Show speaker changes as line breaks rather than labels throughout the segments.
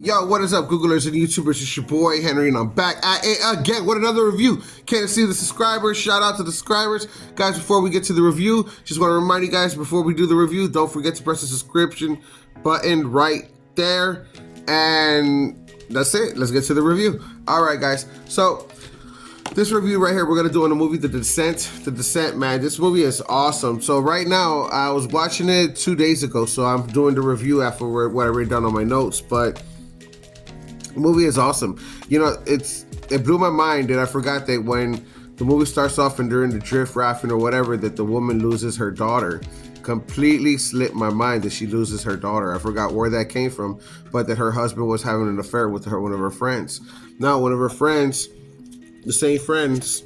Yo, what is up, Googlers and YouTubers? It's your boy Henry, and I'm back at it again with another review. Can't see the subscribers. Shout out to the subscribers, guys. Before we get to the review, just want to remind you guys before we do the review, don't forget to press the subscription button right there, and that's it. Let's get to the review. All right, guys. So this review right here, we're gonna do on the movie The Descent. The Descent, man, this movie is awesome. So right now, I was watching it 2 days ago, so I'm doing the review after what I wrote down on my notes, but the movie is awesome. You know, it blew my mind that I forgot that when the movie starts off and during the drift rafting or whatever, that the woman loses her daughter. Completely slipped my mind that she loses her daughter. I forgot where that came from, but that her husband was having an affair with one of her friends. Now, one of her friends, the same friends,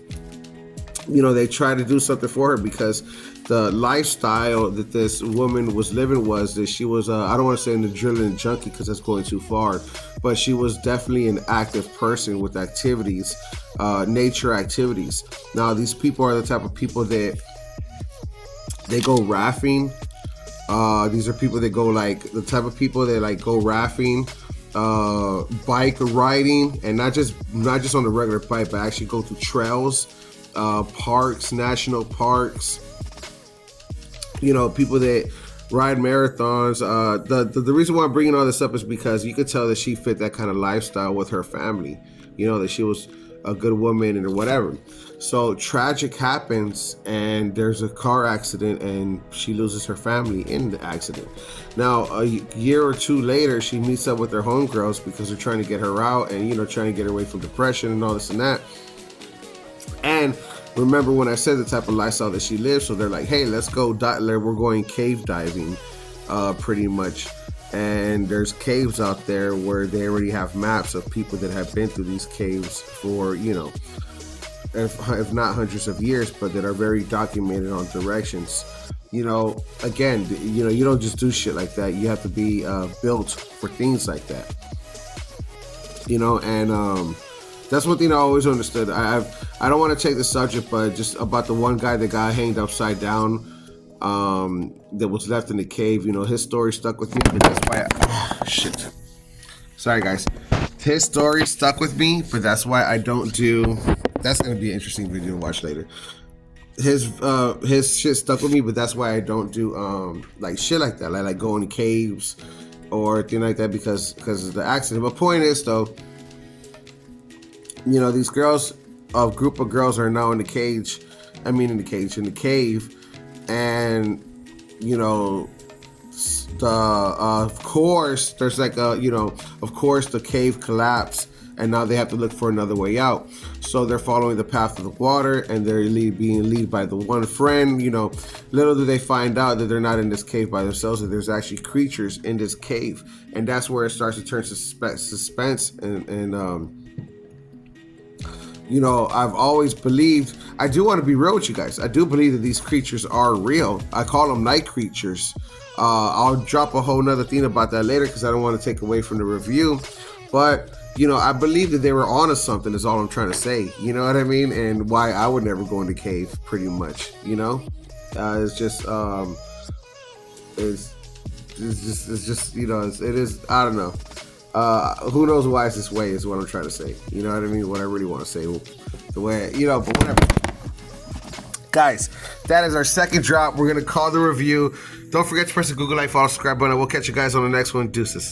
you know, they try to do something for her because the lifestyle that this woman was living was that she was, I don't want to say an adrenaline junkie because that's going too far, but she was definitely an active person with activities, nature activities. Now, these people are the type of people that they go rafting. These are people that go like the type of people that like go rafting, bike riding, and not just on the regular bike, but actually go to trails, parks, national parks. You know, people that ride marathons. The reason why I'm bringing all this up is because you could tell that she fit that kind of lifestyle with her family. You know, that she was a good woman and whatever. So tragic happens and there's a car accident and she loses her family in the accident. Now, a year or two later, she meets up with her homegirls because they're trying to get her out and, you know, trying to get her away from depression and all this and that. And remember when I said the type of lifestyle that she lives, so they're like, hey, let's go, we're going cave diving, pretty much. And there's caves out there where they already have maps of people that have been through these caves for, you know, if not hundreds of years, but that are very documented on directions. You know, again, you know, you don't just do shit like that. You have to be built for things like that. You know, and that's one thing I always understood. I don't want to take the subject, but just about the one guy that got hanged upside down, that was left in the cave. You know, his story stuck with me, but that's why shit. Sorry, guys. His story stuck with me, but that's why I don't do. That's gonna be an interesting video to watch later. His shit stuck with me, but that's why I don't do like shit like that, like going to caves or thing like that because of the accident. But point is though, you know, these girls, a group of girls are now in the cage. In the cave, and you know, of course, there's like a, you know, of course the cave collapsed, and now they have to look for another way out. So they're following the path of the water, and they're being led by the one friend. You know, little do they find out that they're not in this cave by themselves, that there's actually creatures in this cave, and that's where it starts to turn suspense and you know, I've always believed, I do want to be real with you guys, I do believe that these creatures are real. I call them night creatures. I'll drop a whole nother thing about that later because I don't want to take away from the review. But, you know, I believe that they were onto something is all I'm trying to say. You know what I mean? And why I would never go in the cave, pretty much, you know? It's just, it's just, you know, it is, I don't know. Who knows why it's this way is what I'm trying to say. You know what I mean? What I really want to say. The way, you know, but whatever. Guys, that is our second drop. We're going to call the review. Don't forget to press the Google like, follow, subscribe button. We'll catch you guys on the next one. Deuces.